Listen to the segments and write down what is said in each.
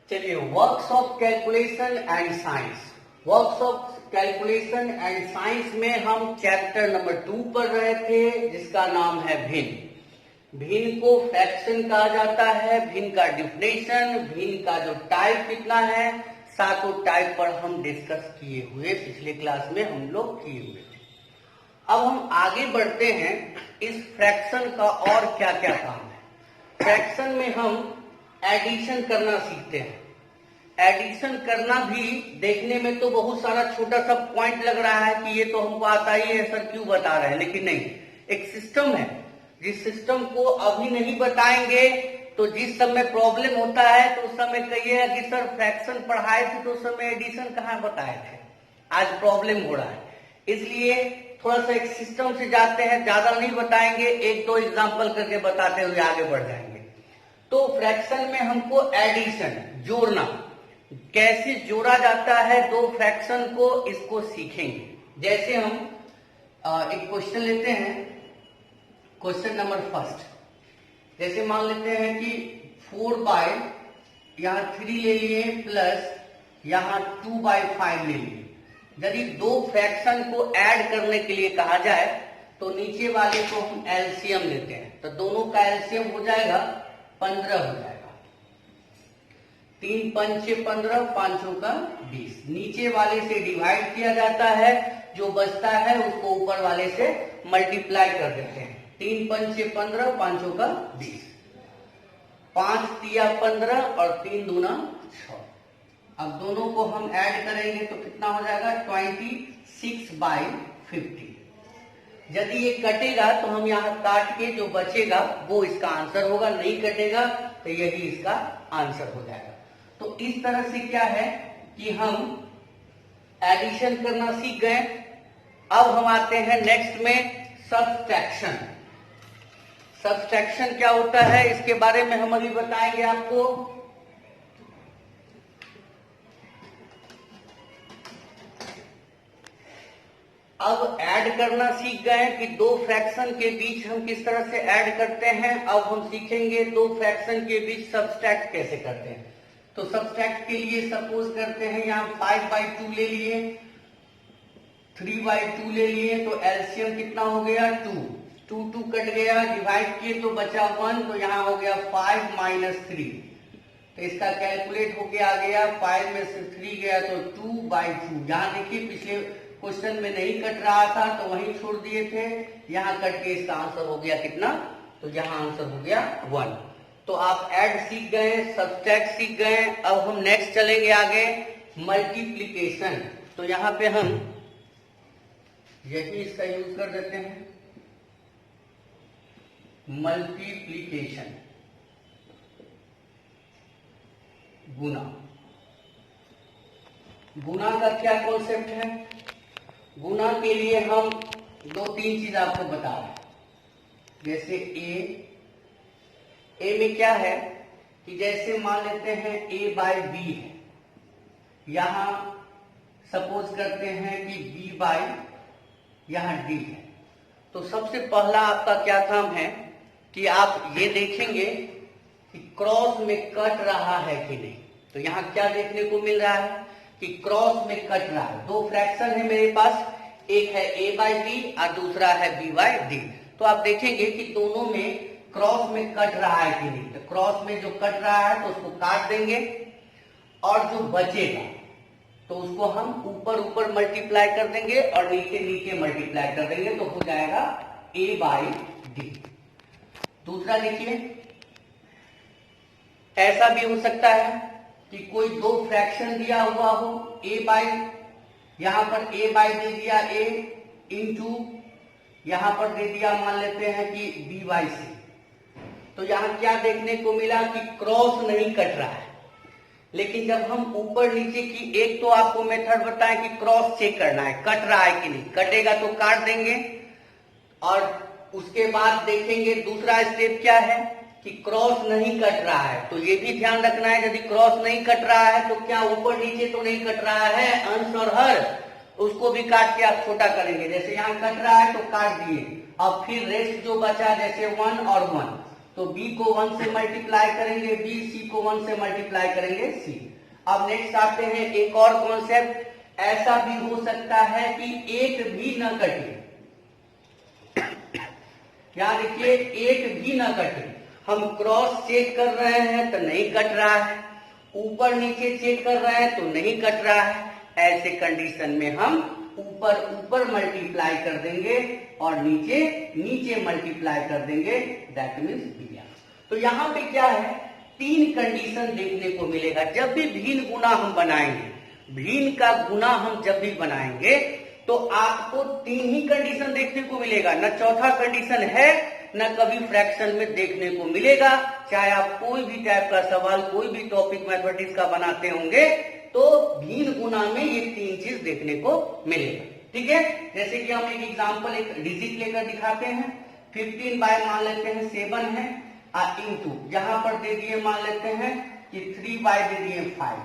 चलिए, works of calculation and science. Works of calculation and science में हम chapter number 2 पढ़ रहे थे, जिसका नाम है भिन्न। भिन्न को फ्रैक्शन कहा जाता है, भिन्न का डिफिनेशन, भिन्न का जो टाइप कितना है, सातों टाइप पर हम डिस्कस किए हुए, पिछले क्लास में हम लोग किए हुए थे। अब हम आगे बढ़ते हैं, इस फ्रैक्शन का और क्या क्या काम है। फ्रैक्शन में हम एडिशन करना सीखते हैं। एडिशन करना भी देखने में तो बहुत सारा छोटा सा पॉइंट लग रहा है कि ये तो हमको आता ही है सर, क्यों बता रहे हैं, लेकिन नहीं, एक सिस्टम है। जिस सिस्टम को अभी नहीं बताएंगे तो जिस समय प्रॉब्लम होता है तो उस समय कहिएगा कि सर फ्रैक्शन पढ़ाए थे तो उस समय एडिशन कहाँ बताए थे, आज प्रॉब्लम हो रहा है। इसलिए थोड़ा सा एक सिस्टम से जाते हैं, ज्यादा नहीं बताएंगे, एक दो एग्जाम्पल करके बताते हुए आगे बढ़ जाएंगे। तो फ्रैक्शन में हमको एडिशन, जोड़ना, कैसे जोड़ा जाता है दो फ्रैक्शन को, इसको सीखेंगे। जैसे हम एक क्वेश्चन लेते हैं, क्वेश्चन नंबर फर्स्ट। जैसे मान लेते हैं कि 4/, यहाँ 3 ले लिए प्लस यहाँ 2/5 ले लिए। यदि दो फ्रैक्शन को ऐड करने के लिए कहा जाए तो नीचे वाले को हम एलसीएम लेते हैं, तो दोनों का एलसीएम हो जाएगा 15 हो जाएगा। 3 पंचे 15, 5 का 20। नीचे वाले से डिवाइड किया जाता है, जो बचता है उसको ऊपर वाले से मल्टीप्लाई कर देते हैं। 3 पंचे 15, 5 का 20। 5 तिया 15 और 3 दूना 6। अब दोनों को हम ऐड करेंगे तो कितना हो जाएगा, 26/50। यदि ये कटेगा तो हम यहाँ काट के जो बचेगा वो इसका आंसर होगा, नहीं कटेगा तो यही इसका आंसर हो जाएगा। तो इस तरह से क्या है कि हम एडिशन करना सीख गए। अब हम आते हैं नेक्स्ट में सब्सट्रैक्शन। सब्सट्रैक्शन क्या होता है इसके बारे में हम अभी बताएंगे आपको। अब ऐड करना सीख गए कि दो फ्रैक्शन के बीच हम किस तरह से ऐड करते हैं। अब हम सीखेंगे दो फ्रैक्शन के बीच सब्सट्रैक्ट कैसे करते हैं। तो सब्सट्रैक्ट के लिए सपोज करते हैं यहाँ 5/2 ले लिए, 3/2 ले लिए, तो एलसीएम कितना हो गया 2। 2 कट गया, डिवाइड किए तो बचा 1, तो यहाँ हो गया 5 - 3। तो इसका कैलकुलेट होके आ गया, 5 में से 3 गया तो 2/2। यहाँ देखिए पिछले क्वेश्चन में नहीं कट रहा था तो वहीं छोड़ दिए थे, यहाँ कट के इसका आंसर हो गया कितना, तो यहाँ आंसर हो गया 1। तो आप ऐड सीख गए, सब्सट्रैक्ट सीख गए। अब हम नेक्स्ट चलेंगे आगे, मल्टीप्लीकेशन। तो यहाँ पे हम यही इसका यूज कर देते हैं, मल्टीप्लीकेशन, गुना। गुना का क्या कॉन्सेप्ट है। गुना के लिए हम 2-3 चीज आपको बता रहे हैं। जैसे ए में क्या है कि जैसे मान लेते हैं A/B है, यहां सपोज करते हैं कि B/ यहां D है। तो सबसे पहला आपका क्या काम है कि आप ये देखेंगे कि क्रॉस में कट रहा है कि नहीं। तो यहां क्या देखने को मिल रहा है कि क्रॉस में कट रहा है। दो फ्रैक्शन है मेरे पास, एक है A/B और दूसरा है B/D। तो आप देखेंगे कि दोनों में क्रॉस में कट रहा है कि नहीं। तो क्रॉस में जो कट रहा है तो उसको काट देंगे, और जो बचेगा तो उसको हम ऊपर ऊपर मल्टीप्लाई कर देंगे और नीचे नीचे मल्टीप्लाई कर देंगे, तो हो जाएगा A/D। दूसरा देखिए, ऐसा भी हो सकता है कि कोई दो फ्रैक्शन दिया हुआ हो, यहां पर A/D दे दिया A इंटू यहां पर दे दिया मान लेते हैं कि B/C। तो यहां क्या देखने को मिला कि क्रॉस नहीं कट रहा है। लेकिन जब हम ऊपर नीचे की, एक तो आपको मेथड बताएं कि क्रॉस चेक करना है, कट रहा है कि नहीं, कटेगा तो काट देंगे, और उसके बाद देखेंगे दूसरा स्टेप क्या है कि क्रॉस नहीं कट रहा है। तो ये भी ध्यान रखना है, यदि क्रॉस नहीं कट रहा है तो क्या ऊपर नीचे तो नहीं कट रहा है, अंश और हर, उसको भी काट के आप छोटा करेंगे। जैसे यहाँ कट रहा है तो काट दिए, अब फिर रेस्ट जो बचा जैसे 1 और 1, तो b को 1 से मल्टीप्लाई करेंगे b, c को 1 से मल्टीप्लाई करेंगे c। अब नेक्स्ट आते हैं एक और कॉन्सेप्ट, ऐसा भी हो सकता है कि एक भी न कटे। यहां देखिए एक भी न कटे, हम क्रॉस चेक कर रहे हैं तो नहीं कट रहा है, ऊपर नीचे चेक कर रहे हैं तो नहीं कट रहा है। ऐसे कंडीशन में हम ऊपर ऊपर मल्टीप्लाई कर देंगे और नीचे नीचे मल्टीप्लाई कर देंगे, दैट मीन्स दिया। तो यहां पे क्या है, तीन कंडीशन देखने को मिलेगा। जब भी भिन्न गुना हम बनाएंगे, भिन्न का गुना हम जब भी बनाएंगे तो आपको तीन ही कंडीशन देखने को मिलेगा, न चौथा कंडीशन है न कभी फ्रैक्शन में देखने को मिलेगा। चाहे आप कोई भी टाइप का सवाल, कोई भी टॉपिक मैथमेटिक्स का बनाते होंगे तो भिन्न गुना में ये तीन चीज देखने को मिलेगा। ठीक है, जैसे कि हम एक एग्जांपल, एक डिजिट लेकर दिखाते हैं। 15 बाय मान लेते हैं 7 है, इंटू यहां पर दे दिए मान लेते हैं कि 3 बाय दे दिए 5।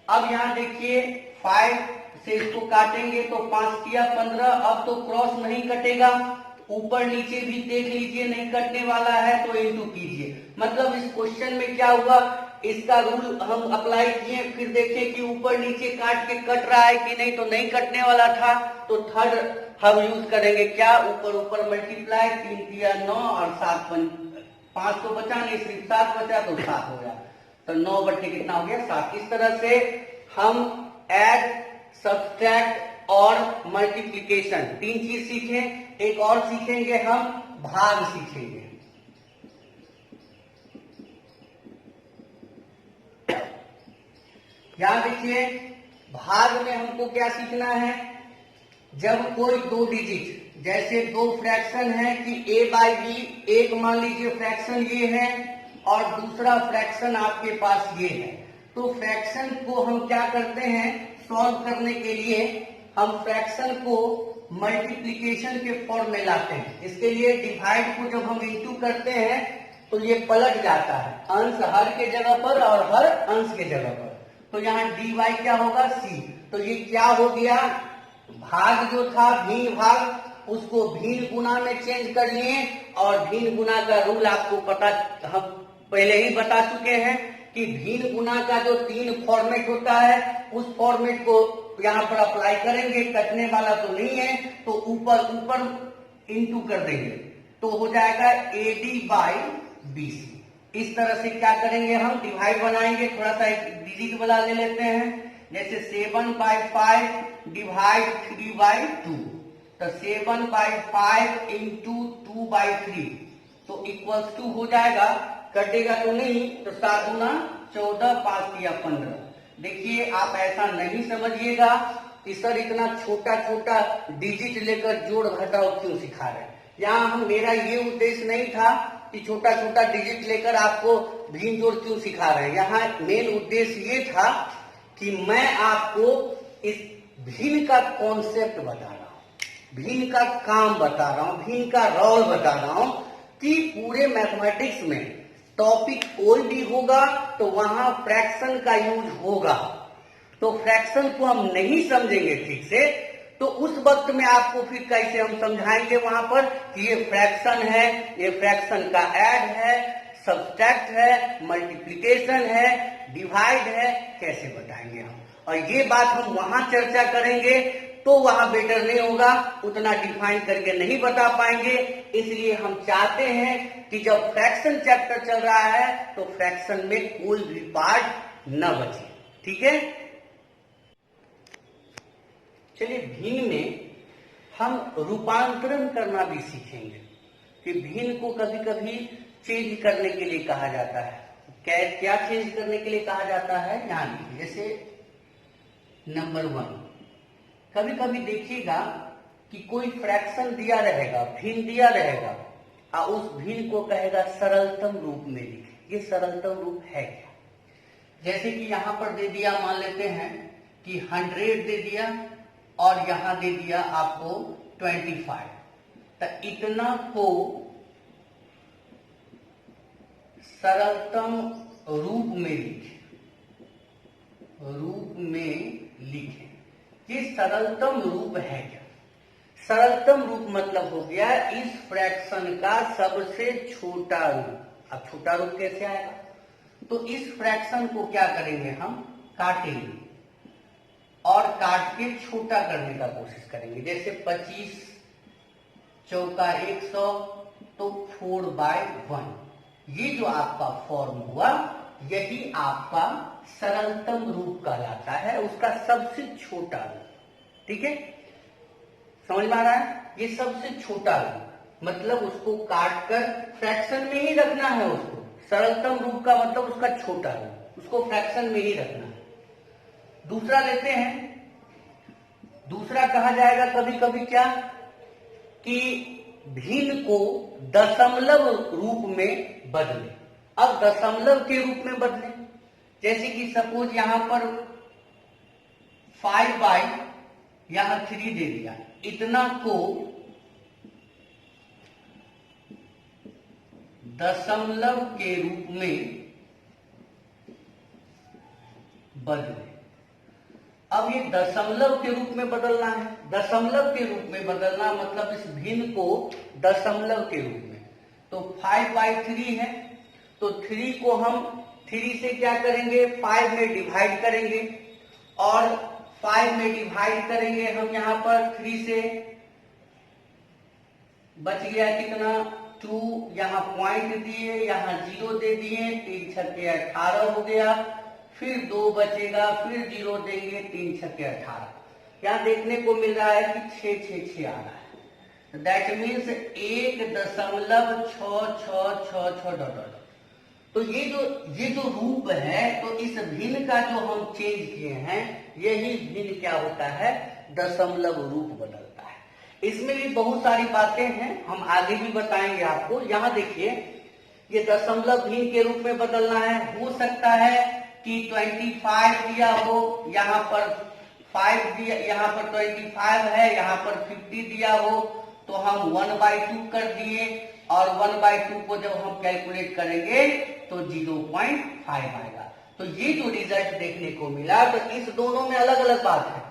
अब यहां देखिए 5 से इसको काटेंगे तो 5 किया 15, अब तो क्रॉस नहीं कटेगा, ऊपर नीचे भी देख लीजिए नहीं कटने वाला है तो इंटू कीजिए। मतलब इस क्वेश्चन में क्या हुआ, इसका रूल हम अप्लाई किए, फिर देखें कि ऊपर नीचे काट के कट रहा है कि नहीं, तो नहीं कटने वाला था तो थर्ड हम यूज करेंगे क्या, ऊपर ऊपर मल्टीप्लाई, 3 किया 9 और 7 5 तो बचा नहीं, सिर्फ 7 बचा तो 7 हो गया, तो 9 बट्टे कितना हो गया 7। इस तरह से हम ऐड, सब्सट्रैक्ट और मल्टीप्लिकेशन तीन चीज सीखे। एक और सीखेंगे हम भाग सीखेंगे। यहां देखिए भाग में हमको क्या सीखना है, जब कोई दो डिजिट, जैसे दो फ्रैक्शन है कि a बाई बी, एक मान लीजिए फ्रैक्शन ये है और दूसरा फ्रैक्शन आपके पास ये है, तो फ्रैक्शन को हम क्या करते हैं, सॉल्व करने के लिए हम फ्रैक्शन को मल्टीप्लिकेशन के फॉर्म में लाते हैं। इसके लिए डिवाइड को जब हम इंटू करते हैं तो ये पलट जाता है, अंश हर के जगह पर और हर अंश के जगह पर, तो यहाँ dy क्या होगा c। तो ये क्या हो गया, भाग जो था भिन्न भाग, उसको भिन्न गुना में चेंज कर लिए। और भिन्न गुना का रूल आपको पता, हम पहले ही बता चुके हैं कि भिन्न गुना का जो 3 फॉर्मेट होता है उस फॉर्मेट को यहाँ पर अप्लाई करेंगे, कटने वाला तो नहीं है तो ऊपर ऊपर इंटू कर देंगे तो हो जाएगा AD बाई BC। इस तरह से क्या करेंगे, हम डिवाइड बनाएंगे, थोड़ा सा एक डिजिट वाला ले लेते हैं, जैसे 7 बाई 5 डिवाइड 3 बाई 2, तो 7 बाई 5 इंटू 2 बाई 3 तो इक्वल्स टू हो जाएगा, कटेगा तो नहीं, तो 7 गुना 14, 5 किया 15। देखिए आप ऐसा नहीं समझिएगा कि सर इतना छोटा छोटा डिजिट लेकर जोड़ घटाव क्यों सिखा रहे हैं। यहाँ हम, मेरा ये उद्देश्य नहीं था कि छोटा छोटा डिजिट लेकर आपको भिन्न जोड़ क्यों सिखा रहे हैं। यहाँ मेन उद्देश्य ये था कि मैं आपको इस भिन्न का कॉन्सेप्ट बता रहा हूँ, भिन्न का काम बता रहा हूँ, भिन्न का रोल बता रहा हूँ कि पूरे मैथमेटिक्स में टॉपिक कोई भी होगा तो वहां फ्रैक्शन का यूज होगा। तो फ्रैक्शन को हम नहीं समझेंगे ठीक से तो उस वक्त में आपको फिर कैसे हम समझाएंगे वहां पर कि ये फ्रैक्शन है, ये फ्रैक्शन का ऐड है, सब्सट्रैक्ट है, मल्टीप्लिकेशन है, डिवाइड है, कैसे बताएंगे हम। और ये बात हम वहां चर्चा करेंगे तो वहां बेटर नहीं होगा, उतना डिफाइन करके नहीं बता पाएंगे। इसलिए हम चाहते हैं कि जब फ्रैक्शन चैप्टर चल रहा है तो फ्रैक्शन में कोई भी पार्ट न बचे। ठीक है, चलिए भिन्न में हम रूपांतरण करना भी सीखेंगे कि भिन्न को कभी कभी चेंज करने के लिए कहा जाता है। क्या चेंज करने के लिए कहा जाता है, यहाँ जैसे नंबर 1, कभी कभी देखिएगा कि कोई फ्रैक्शन दिया रहेगा, भिन्न दिया रहेगा और उस भिन्न को कहेगा सरलतम रूप में लिखे। ये सरलतम रूप है क्या, जैसे कि यहां पर दे दिया, मान लेते हैं कि 100 दे दिया और यहां दे दिया आपको 25, तो इतना को सरलतम रूप में लिखे, रूप में लिखे। ये सरलतम रूप है क्या, सरलतम रूप मतलब हो गया इस फ्रैक्शन का सबसे छोटा रूप। अब छोटा रूप कैसे आएगा? तो इस फ्रैक्शन को क्या करेंगे, हम काटेंगे और काट के छोटा करने का कोशिश करेंगे। जैसे 25 चौका 100 तो 4/1, ये जो आपका फॉर्म हुआ यही आपका सरलतम रूप कहलाता है, उसका सबसे छोटा रूप। ठीक है, समझ में आ रहा है? ये सबसे छोटा रूप मतलब उसको काट कर फ्रैक्शन में ही रखना है उसको। सरलतम रूप का मतलब उसका छोटा रूप, उसको फ्रैक्शन में ही रखना है। दूसरा लेते हैं। दूसरा कहा जाएगा कभी कभी क्या कि भिन्न को दशमलव रूप में बदले। अब दशमलव के रूप में बदले, जैसे कि सपोज यहां पर 5/, यहां 3 दे दिया, इतना को दशमलव के रूप में बदले। अब ये दशमलव के रूप में बदलना है। दशमलव के रूप में बदलना मतलब इस भिन्न को दशमलव के रूप में। तो 5/3 है, तो 3 को हम 3 से क्या करेंगे, 5 में डिवाइड करेंगे और 5 में डिवाइड करेंगे हम यहां पर 3 से, बच गया कितना 2, यहां पॉइंट दिए, यहां 0 दे दिए, 3 छक्के 18 हो गया, फिर 2 बचेगा, फिर 0 देंगे, 3 छक्के 18। यहां देखने को मिल रहा है कि 6 6 6 आ रहा है। That means 1.66666। तो ये जो रूप है, तो इस भिन्न का जो हम चेंज किए हैं, यही भिन्न क्या होता है, दशमलव रूप बदलता है। इसमें भी बहुत सारी बातें हैं, हम आगे भी बताएंगे आपको। यहाँ देखिए, ये दशमलव भिन्न के रूप में बदलना है। हो सकता है कि 25 दिया हो, यहाँ पर 5 दिया, यहाँ पर 25 है, यहाँ पर 50 दिया हो, तो हम 1/2 कर दिए और 1/2 को जब हम कैलकुलेट करेंगे तो 0.5 आएगा। तो ये जो रिजल्ट देखने को मिला, तो इस दोनों में अलग अलग बात है।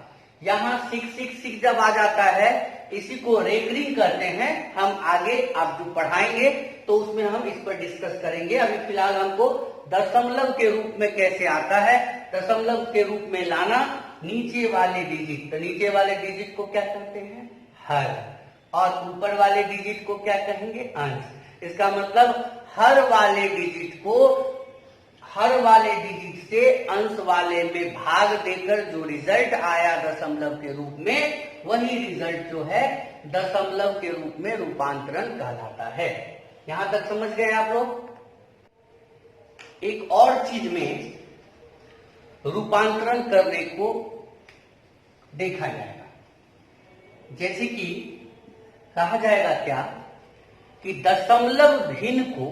यहाँ 666 जब आ जाता है, इसी को रेकरिंग करते हैं। हम आगे आप जो पढ़ाएंगे तो उसमें हम इस पर डिस्कस करेंगे। अभी फिलहाल हमको दशमलव के रूप में कैसे आता है, दशमलव के रूप में लाना नीचे वाले डिजिट। तो नीचे वाले डिजिट को क्या कहते हैं, हर, और ऊपर वाले डिजिट को क्या कहेंगे, अंश। इसका मतलब हर वाले डिजिट से अंश वाले में भाग देकर जो रिजल्ट आया दशमलव के रूप में, वही रिजल्ट जो है दशमलव के रूप में रूपांतरण कहलाता है। यहां तक समझ गए आप लोग? एक और चीज में रूपांतरण करने को देखा जाएगा, जैसे कि कहा जाएगा क्या कि दशमलव भिन्न को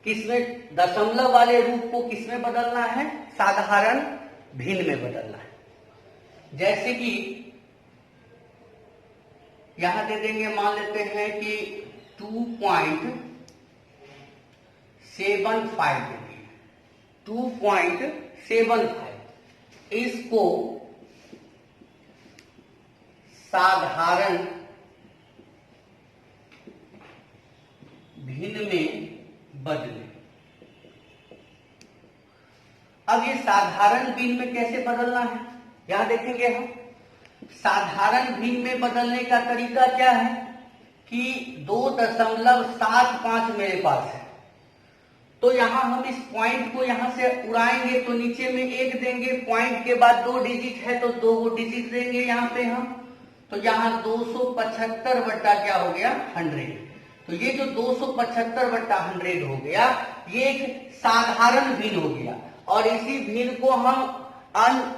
किसमें, दशमलव वाले रूप को किसमें बदलना है, साधारण भिन्न में बदलना है। जैसे कि यहां दे देंगे, मान लेते हैं कि 2.75 देंगे, 2.75, इसको साधारण भिन्न में बदले। अब ये साधारण भिन्न में कैसे बदलना है, यहां देखेंगे हम। साधारण भिन्न में बदलने का तरीका क्या है कि 2.75 मेरे पास है, तो यहां हम इस पॉइंट को यहां से उड़ाएंगे तो नीचे में 1 देंगे, पॉइंट के बाद 2 डिजिट है तो 2 डिजिट देंगे यहां पे हम। तो यहां 275 बट्टा क्या हो गया, 100। तो ये जो 275 बट्टा 100 हो गया, ये एक साधारण भिन्न हो गया। और इसी भिन्न को हम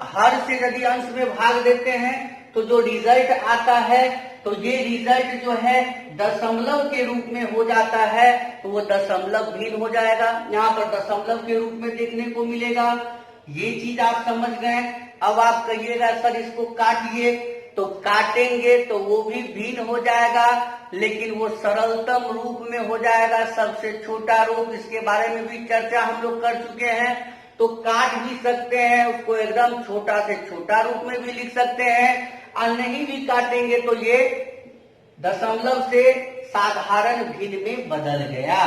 हर से यदि अंश में भाग देते हैं तो जो रिजल्ट आता है, तो ये रिजल्ट जो है दशमलव के रूप में हो जाता है, तो वो दशमलव भिन्न हो जाएगा। यहाँ पर दशमलव के रूप में देखने को मिलेगा। ये चीज आप समझ गए। अब आप कहिएगा सर इसको काटिए, तो काटेंगे तो वो भी भिन्न हो जाएगा, लेकिन वो सरलतम रूप में हो जाएगा, सबसे छोटा रूप। इसके बारे में भी चर्चा हम लोग कर चुके हैं। तो काट भी सकते हैं उसको, एकदम छोटा से छोटा रूप में भी लिख सकते हैं। और नहीं भी काटेंगे तो ये दशमलव से साधारण भिन्न में बदल गया।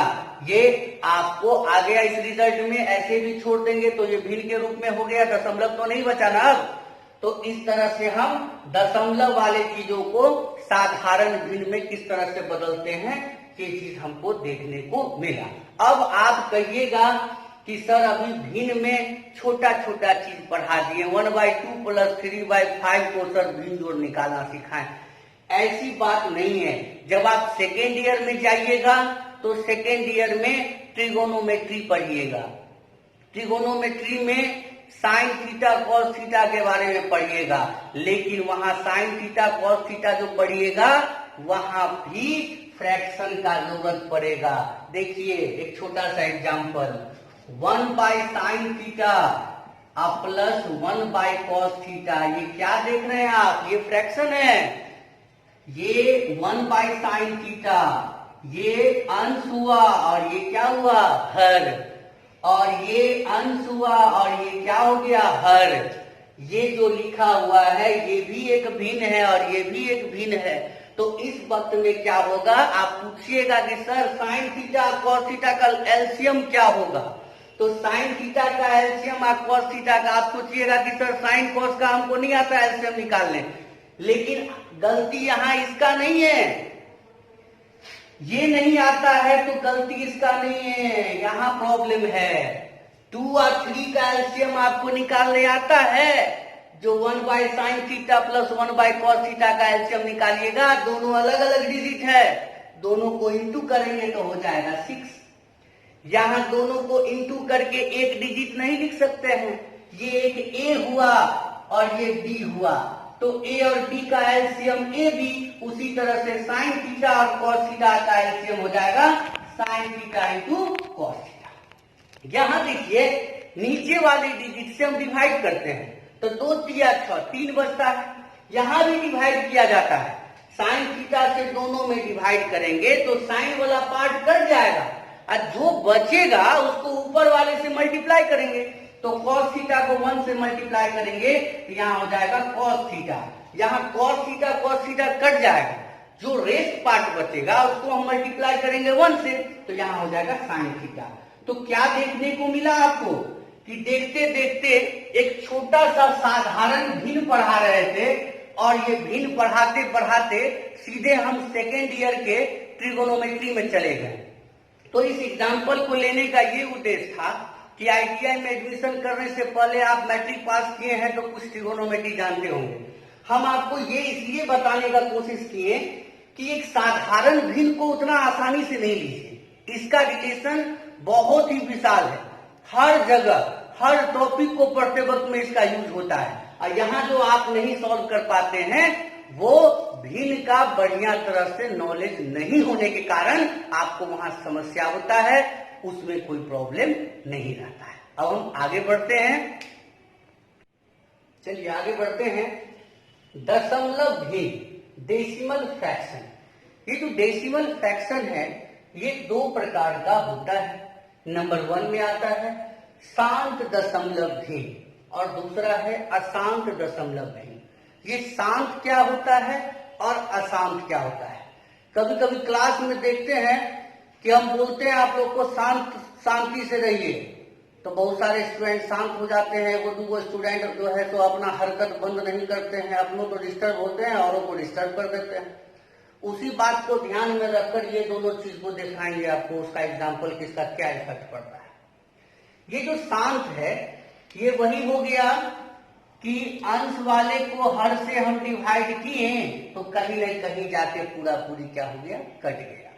ये आपको आ गया इस रिजल्ट में। ऐसे भी छोड़ देंगे तो ये भिन्न के रूप में हो गया, दशमलव तो नहीं बचा ना अब। तो इस तरह से हम दशमलव वाले चीजों को साधारण भिन्न में किस तरह से बदलते हैं ये चीज हमको देखने को मिला। अब आप कहिएगा कि सर अभी भिन्न में छोटा छोटा चीज पढ़ा दिए, 1/2 + 3/5 को सर भिन्न जोड़ निकालना सिखाएं। ऐसी बात नहीं है। जब आप सेकेंड ईयर में जाइएगा तो सेकेंड ईयर में ट्रिगोनोमेट्री पढ़िएगा। ट्रिगोनोमेट्री में साइन थीटा कॉस थीटा के बारे में पढ़िएगा, लेकिन वहां साइन थीटा कॉस थीटा जो पढ़िएगा वहां भी फ्रैक्शन का जरूरत पड़ेगा। देखिए एक छोटा सा example, 1/sin theta plus 1/cos theta, ये क्या देख रहे हैं आप? ये फ्रैक्शन है। ये 1/sin थीटा ये अंश हुआ और ये क्या हुआ? हर। और ये अंश हुआ और ये क्या हो गया? हर। ये जो लिखा हुआ है ये भी एक भिन्न है और ये भी एक भिन्न है। तो इस वक्त में क्या होगा? आप पूछिएगा कि sir sine theta cos theta का एलसीएम क्या होगा? तो साइन थीटा का एलसीएम और कॉस थीटा का आप सोचिएगा कि सर साइन कॉस का हमको नहीं आता एलसीएम निकालने, लेकिन गलती यहाँ इसका नहीं है। ये नहीं आता है तो गलती इसका नहीं है, यहाँ प्रॉब्लम है। 2 और 3 का एलसीएम आपको निकालने आता है। जो 1/sin theta plus 1/cos theta का एलसीएम निकालिएगा, दोनों अलग अलग डिजिट है, दोनों को इंटू करेंगे तो हो जाएगा 6। यहां दोनों को इंटू करके एक डिजिट नहीं लिख सकते हैं। ये एक ए हुआ और ये बी हुआ, तो ए और बी का एलसीएम ए बी, उसी तरह से साइन थीटा और कॉस थीटा का एलसीएम हो जाएगा sine theta into cos theta. यहां देखिए नीचे वाले डिजिट से हम डिवाइड करते हैं तो 2 3 6 3 बचता है। यहां भी डिवाइड किया जाता है, साइन थीटा से दोनों में डिवाइड करेंगे तो साइन वाला पार्ट कट जाएगा और जो बचेगा उसको ऊपर वाले से मल्टीप्लाई करेंगे। तो cos थीटा को 1 से मल्टीप्लाई करेंगे तो यहाँ हो जाएगा cos थीटा। यहाँ cos थीटा कट जाएगा, जो रेस्ट पार्ट बचेगा उसको हम मल्टीप्लाई करेंगे 1 से, तो यहाँ हो जाएगा sin थीटा। तो क्या देखने को मिला आपको कि देखते देखते एक छोटा सा साधारण भिन्न पढ़ा रहे थे और ये भिन्न पढ़ाते पढ़ाते सीधे हम सेकेंड ईयर के ट्रिगोनोमेट्री में चले गए। तो इस एग्जाम्पल को लेने का ये उद्देश्य था कि आईटीआई में एडमिशन करने से पहले आप मैट्रिक पास किए हैं तो कुछ ट्रिगोनोमेट्री जानते होंगे। हम आपको ये इसलिए बताने का कोशिश किए कि एक साधारण भिन्न को उतना आसानी से नहीं लीजिए, इसका रिलेशन बहुत ही विशाल है। हर जगह हर टॉपिक को पढ़ते वक्त में इसका यूज होता है, और यहाँ जो आप नहीं सॉल्व कर पाते हैं वो भिन्न का बढ़िया तरह से नॉलेज नहीं होने के कारण आपको वहां समस्या होता है, उसमें कोई प्रॉब्लम नहीं रहता है। अब हम आगे बढ़ते हैं, चलिए आगे बढ़ते हैं। दशमलव भिन्न, डेसिमल फ्रैक्शन। ये जो डेसिमल फ्रैक्शन है ये 2 प्रकार का होता है। नंबर 1 में आता है शांत दशमलव भिन्न और दूसरा है अशांत दशमलव भिन्न। ये शांत क्या होता है और अशांत क्या होता है? कभी कभी क्लास में देखते हैं कि हम बोलते हैं आप लोग को शांति से रहिए, तो बहुत सारे स्टूडेंट शांत हो जाते हैं। वो 2 स्टूडेंट जो है तो अपना हरकत बंद नहीं करते हैं, अपनों को डिस्टर्ब होते हैं औरों को डिस्टर्ब कर देते हैं। उसी बात को ध्यान में रखकर ये दोनों चीज को दिखाएंगे आपको, उसका एग्जाम्पल किसका क्या इफेक्ट पड़ता है। ये जो शांत है ये वही हो गया कि अंश वाले को हर से हम डिवाइड किए तो कहीं न कहीं जाके पूरा पूरी क्या हो गया? कट गया।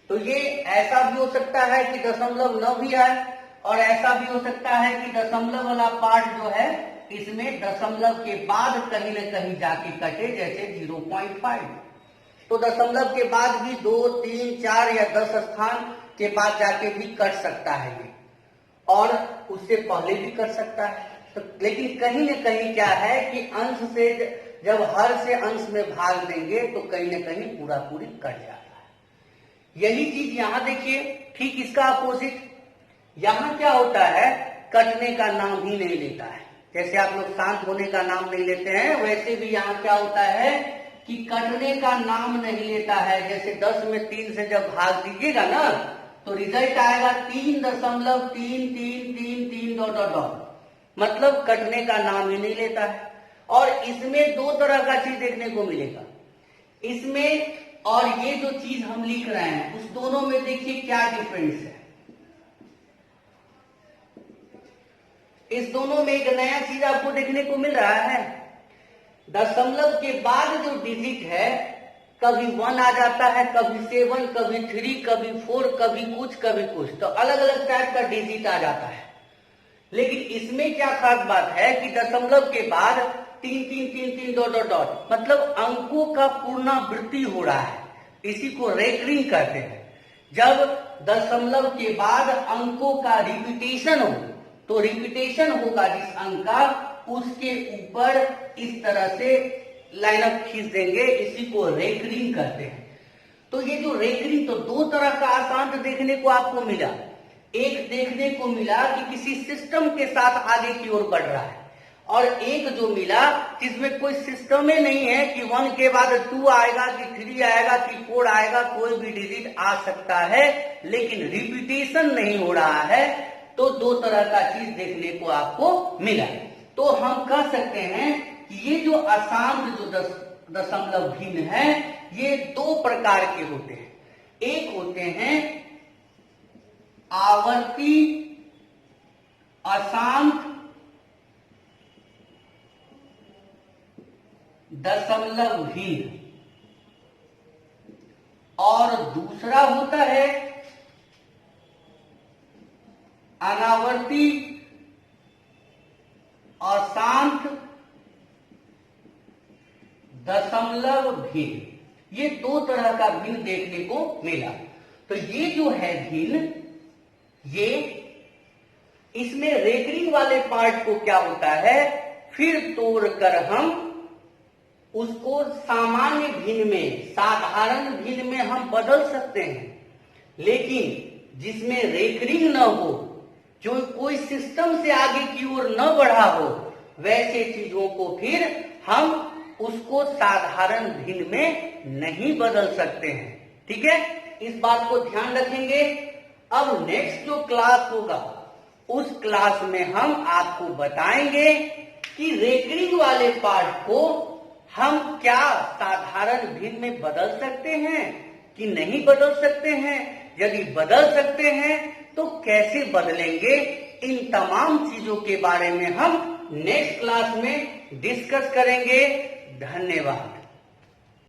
तो ये ऐसा भी हो सकता है कि दशमलव न भी आए, और ऐसा भी हो सकता है कि दशमलव वाला पार्ट जो है इसमें दशमलव के बाद कहीं न कहीं जाके कटे, जैसे 0.5। तो दशमलव के बाद भी 2 3 4 या 10 स्थान के बाद जाके भी कट सकता है ये, और उससे पहले भी कर सकता है। तो लेकिन कहीं न कहीं क्या है कि अंश से जब हर से अंश में भाग देंगे तो कहीं न कहीं पूरा पूरी कट जाता है। यही चीज यहां देखिए, ठीक इसका अपोजिट। यहां क्या होता है? कटने का नाम ही नहीं लेता है। जैसे आप लोग शांत होने का नाम नहीं लेते हैं, वैसे भी यहाँ क्या होता है कि कटने का नाम नहीं लेता है। जैसे 10 में 3 से जब भाग दीजिएगा ना तो रिजल्ट आएगा 3.33333 ... मतलब कटने का नाम ही नहीं लेता है। और इसमें दो तरह का चीज देखने को मिलेगा इसमें, और ये जो चीज हम लिख रहे हैं उस दोनों में देखिए क्या डिफरेंस है। इस दोनों में एक नया चीज आपको देखने को मिल रहा है। दशमलव के बाद जो डिजिट है कभी 1 आ जाता है, कभी 7, कभी 3, कभी 4, कभी कुछ, तो अलग अलग टाइप का डिजिट आ जाता है। लेकिन इसमें क्या खास बात है कि दशमलव के बाद 3 मतलब अंकों का पुनरावृत्ति हो रहा है, इसी को रेकरिंग कहते हैं। जब दशमलव के बाद अंकों का रिपीटेशन हो तो रिपीटेशन होगा जिस अंक का, उसके ऊपर इस तरह से लाइनअप खींच देंगे, इसी को रेकरिंग कहते हैं। तो ये जो रेकरिंग, तो दो तरह का आसान देखने को आपको मिला। एक देखने को मिला कि किसी सिस्टम के साथ आगे की ओर बढ़ रहा है, और एक जो मिला जिसमें कोई सिस्टम ही नहीं है कि 1 के बाद 2 आएगा कि 3 आएगा कि 4 आएगा, कोई भी डिजिट आ सकता है लेकिन रिपीटेशन नहीं हो रहा है। तो दो तरह का चीज देखने को आपको मिला। तो हम कह सकते हैं कि ये जो अशांत जो दशमलव भिन्न है ये दो प्रकार के होते हैं। एक होते हैं आवर्ती अशांत दशमलव भिन्न, और दूसरा होता है अनावर्ती अशांत दशमलव भिन्न। ये दो तरह का भिन्न देखने को मिला। तो ये जो है भिन्न, ये इसमें रेकरिंग वाले पार्ट को क्या होता है, फिर तोड़कर हम उसको सामान्य भिन्न में, साधारण भिन्न में हम बदल सकते हैं। लेकिन जिसमें रेकरिंग न हो, जो कोई सिस्टम से आगे की ओर न बढ़ा हो, वैसे चीजों को फिर हम उसको साधारण भिन्न में नहीं बदल सकते हैं। ठीक है, इस बात को ध्यान रखेंगे। अब नेक्स्ट जो क्लास होगा उस क्लास में हम आपको बताएंगे कि रेकरिंग वाले पार्ट को हम क्या साधारण भिन्न में बदल सकते हैं कि नहीं बदल सकते हैं। यदि बदल सकते हैं तो कैसे बदलेंगे, इन तमाम चीजों के बारे में हम नेक्स्ट क्लास में डिस्कस करेंगे। धन्यवाद।